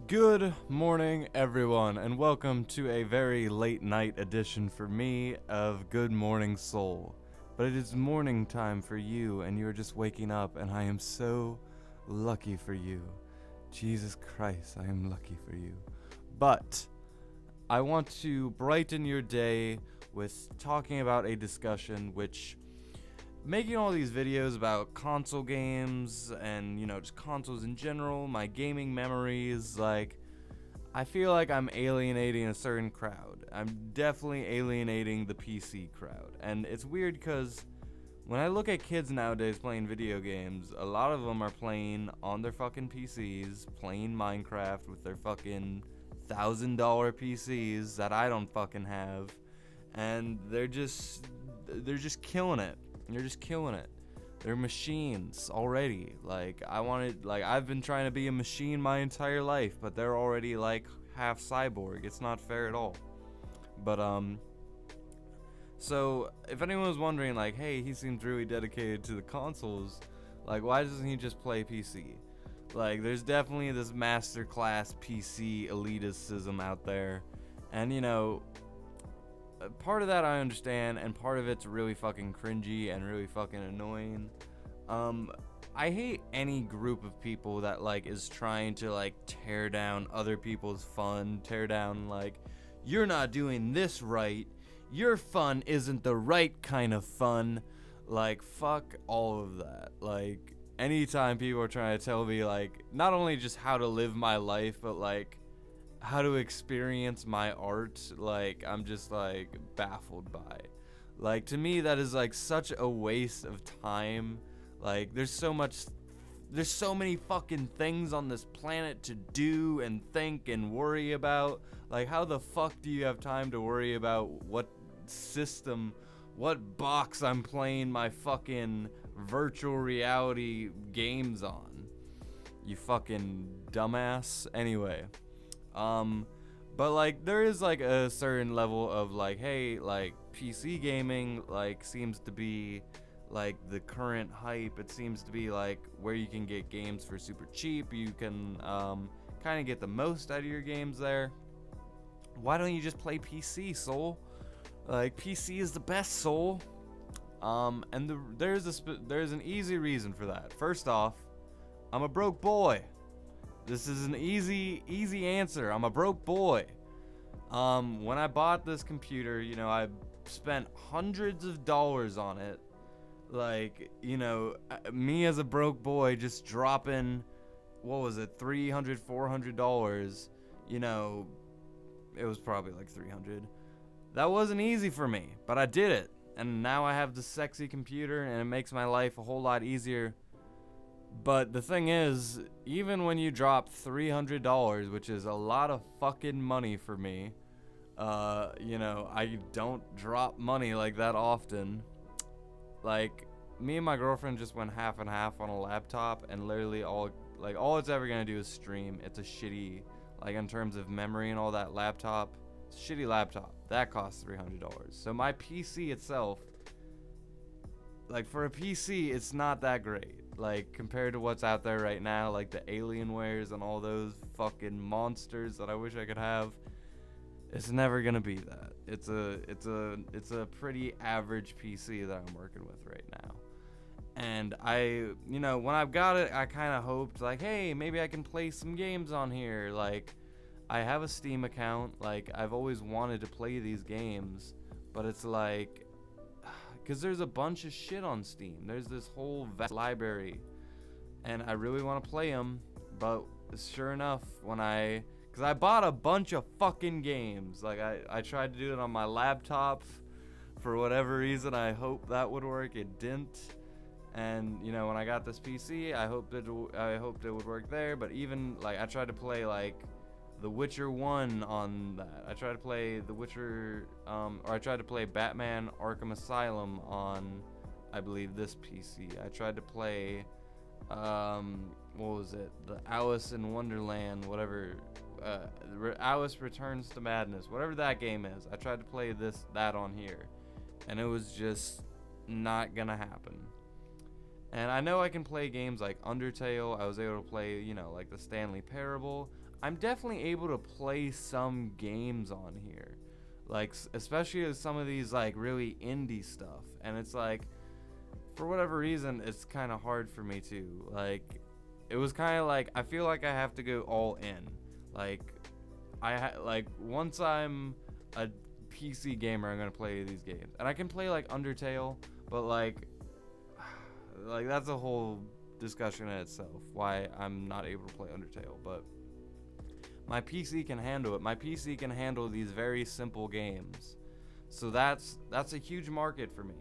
Good morning, everyone, and welcome to a very late night edition for me of Good Morning Soul. But it is morning time for you, and you're just waking up, and I am so lucky for you. Jesus Christ, I am lucky for you. But I want to brighten your day with talking about a discussion which making all these videos about console games and, just consoles in general, my gaming memories, I feel like I'm alienating a certain crowd. I'm definitely alienating the PC crowd. And it's weird because when I look at kids nowadays playing video games, a lot of them are playing on their fucking PCs, playing Minecraft with their fucking $1,000 PCs that I don't fucking have. And they're just killing it. They're just killing it. They're machines already. I've been trying to be a machine my entire life, but they're already like half cyborg. It's not fair at all. But so if anyone was wondering, like, hey, he seems really dedicated to the consoles, like, why doesn't he just play PC? Like, there's definitely this masterclass PC elitism out there, and part of that I understand, and part of it's really fucking cringy and really fucking annoying. I hate any group of people that is trying to tear down other people's fun, tear down you're not doing this right, your fun isn't the right kind of fun. Fuck all of that. Anytime people are trying to tell me not only just how to live my life, but how to experience my art, I'm just baffled by. To me, that is such a waste of time. There's so many fucking things on this planet to do and think and worry about. How the fuck do you have time to worry about what box I'm playing my fucking virtual reality games on? You fucking dumbass. Anyway. But there is a certain level of hey, PC gaming seems to be the current hype. It seems to be where you can get games for super cheap. You can kind of get the most out of your games there. Why don't you just play PC, Soul? PC is the best, Soul. And there's an easy reason for that. First off, I'm a broke boy. This is an easy answer. I'm a broke boy. When I bought this computer, I spent hundreds of dollars on it. Me as a broke boy just dropping, what was it, $300, $400. It was probably $300. That wasn't easy for me, but I did it. And now I have this sexy computer, and it makes my life a whole lot easier. But the thing is, even when you drop $300, which is a lot of fucking money for me, I don't drop money like that often. Me and my girlfriend just went half and half on a laptop, and literally all it's ever gonna do is stream. It's a shitty, in terms of memory and all that laptop, it's a shitty laptop. That costs $300. So my PC itself, for a PC, it's not that great. Compared to what's out there right now, the Alienwares and all those fucking monsters that I wish I could have, it's never gonna be that. It's a pretty average PC that I'm working with right now. And when I've got it, I kind of hoped, hey, maybe I can play some games on here. I have a Steam account. I've always wanted to play these games, but it's because there's a bunch of shit on Steam. There's this whole vast library, and I really want to play them, but sure enough, because I bought a bunch of fucking games. I tried to do it on my laptop for whatever reason. I hoped that would work. It didn't. And, when I got this PC, I hoped it would work there, but even, I tried to play, The Witcher 1 on that. I tried to play The Witcher, or I tried to play Batman Arkham Asylum on, I believe, this PC. I tried to play, what was it? The Alice in Wonderland, whatever, Alice Returns to Madness, whatever that game is. I tried to play that on here, and it was just not gonna happen. And I know I can play games like Undertale. I was able to play, the Stanley Parable. I'm definitely able to play some games on here, like especially with some of these like really indie stuff, and it's like for whatever reason it's kind of hard for me to like. It was kind of like I feel like I have to go all in, like like once I'm a PC gamer, I'm gonna play these games, and I can play like Undertale, but like that's a whole discussion in itself why I'm not able to play Undertale, but my PC can handle it. My PC can handle these very simple games. So that's a huge market for me.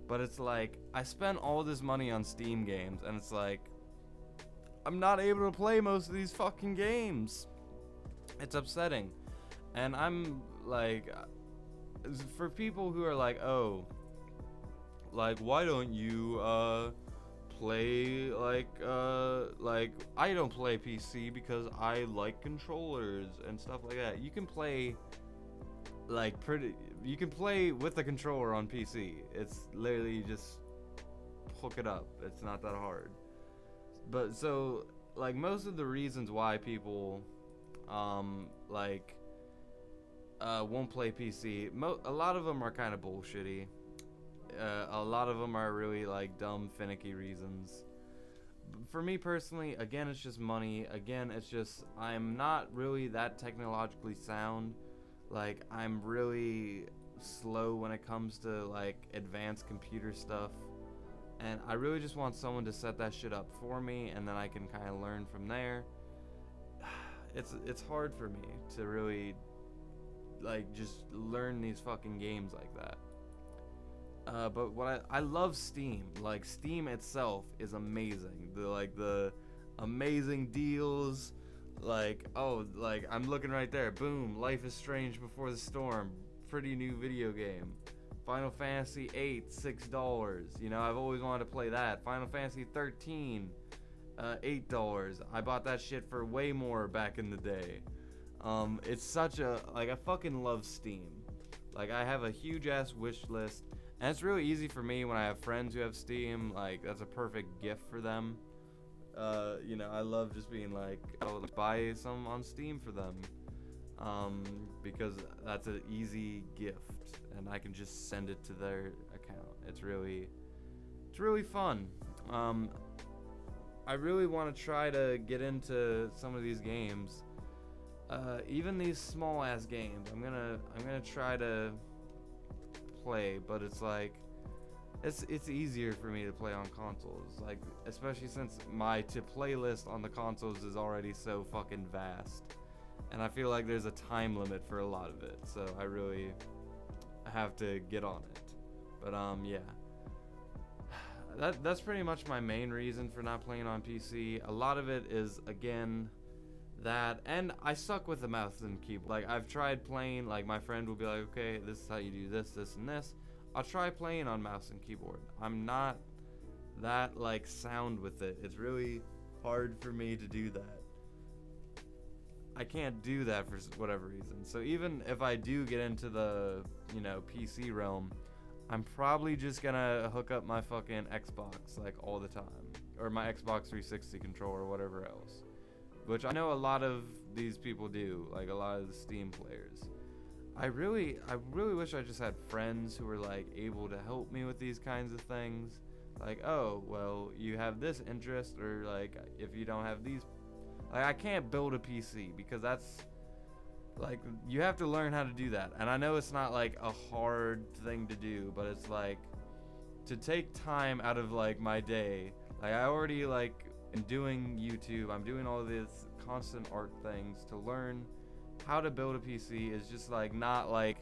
But it's like I spent all this money on Steam games and it's like I'm not able to play most of these fucking games. It's upsetting. And I'm like for people who are like, "Oh, like why don't you play like I don't play PC because I like controllers and stuff like that." You can play you can play with the controller on PC. It's literally just hook it up. It's not that hard. But so like most of the reasons why people won't play PC, a lot of them are kind of bullshitty. A lot of them are really like dumb, finicky reasons. For me personally, again, it's just money. Again, it's just I'm not really that technologically sound. Like I'm really slow when it comes to like advanced computer stuff, and I really just want someone to set that shit up for me, and then I can kind of learn from there. It's hard for me to really like just learn these fucking games like that. But what I love Steam. Like Steam itself is amazing. The amazing deals. Like I'm looking right there. Boom! Life is Strange Before the Storm. Pretty new video game. Final Fantasy VIII, $6. You know, I've always wanted to play that. Final Fantasy 13, $8. I bought that shit for way more back in the day. It's such a I fucking love Steam. Like I have a huge ass wish list. And it's really easy for me when I have friends who have Steam. Like, that's a perfect gift for them. You know, I love just being like, oh, let's buy some on Steam for them. Because that's an easy gift. And I can just send it to their account. It's really fun. I really want to try to get into some of these games. Even these small ass games. I'm gonna try to play, but it's like it's easier for me to play on consoles, like especially since my to play list on the consoles is already so fucking vast, and I feel like there's a time limit for a lot of it, so I really have to get on it. But yeah, that's pretty much my main reason for not playing on PC. A lot of it is again that, and I suck with the mouse and keyboard. Like I've tried playing, like my friend will be like, okay, this is how you do this, this, and this. I'll try playing on mouse and keyboard. I'm not that like sound with it. It's really hard for me to do that. I can't do that for whatever reason. So even if I do get into the, you know, PC realm, I'm probably just gonna hook up my fucking Xbox like all the time, or my Xbox 360 controller or whatever else. Which I know a lot of these people do, like a lot of the Steam players. I really wish I just had friends who were like able to help me with these kinds of things. Like, oh, well, you have this interest, or like if you don't have these, like I can't build a PC because that's like you have to learn how to do that. And I know it's not like a hard thing to do, but it's like to take time out of like my day. Like I already like doing YouTube, I'm doing all this constant art things. To learn how to build a PC is just like not like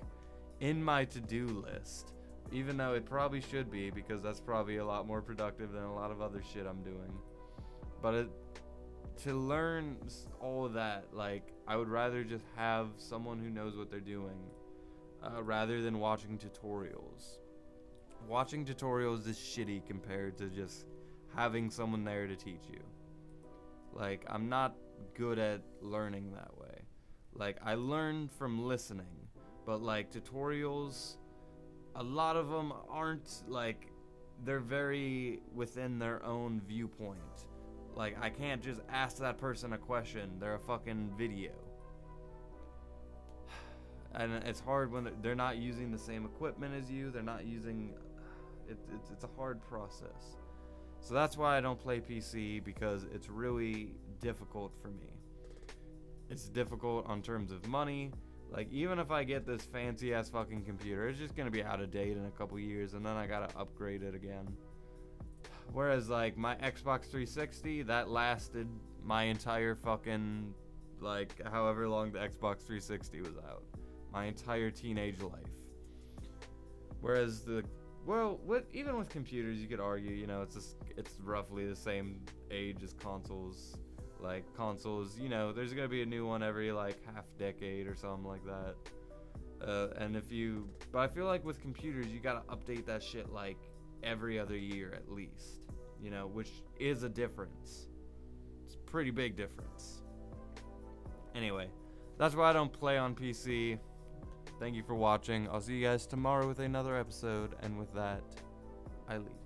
in my to-do list, even though it probably should be, because that's probably a lot more productive than a lot of other shit I'm doing. But to learn all of that, like I would rather just have someone who knows what they're doing, rather than watching tutorials. Watching tutorials is shitty compared to just having someone there to teach you. Like, I'm not good at learning that way. Like, I learn from listening, but like tutorials, a lot of them aren't like, they're very within their own viewpoint. Like, I can't just ask that person a question. They're a fucking video. And it's hard when they're not using the same equipment as you. They're not using... It's a hard process. So that's why I don't play PC, because it's really difficult for me. It's difficult on terms of money. Like, even if I get this fancy ass fucking computer, it's just gonna be out of date in a couple years, and then I gotta upgrade it again. Whereas, like, my Xbox 360, that lasted my entire fucking, like, however long the Xbox 360 was out. My entire teenage life. Whereas even with computers, you could argue, you know, it's roughly the same age as consoles. Like, consoles, you know, there's gonna be a new one every, like, half decade or something like that. But I feel like with computers, you gotta update that shit, like, every other year at least. You know, which is a difference. It's a pretty big difference. Anyway, that's why I don't play on PC. Thank you for watching. I'll see you guys tomorrow with another episode. And with that, I leave.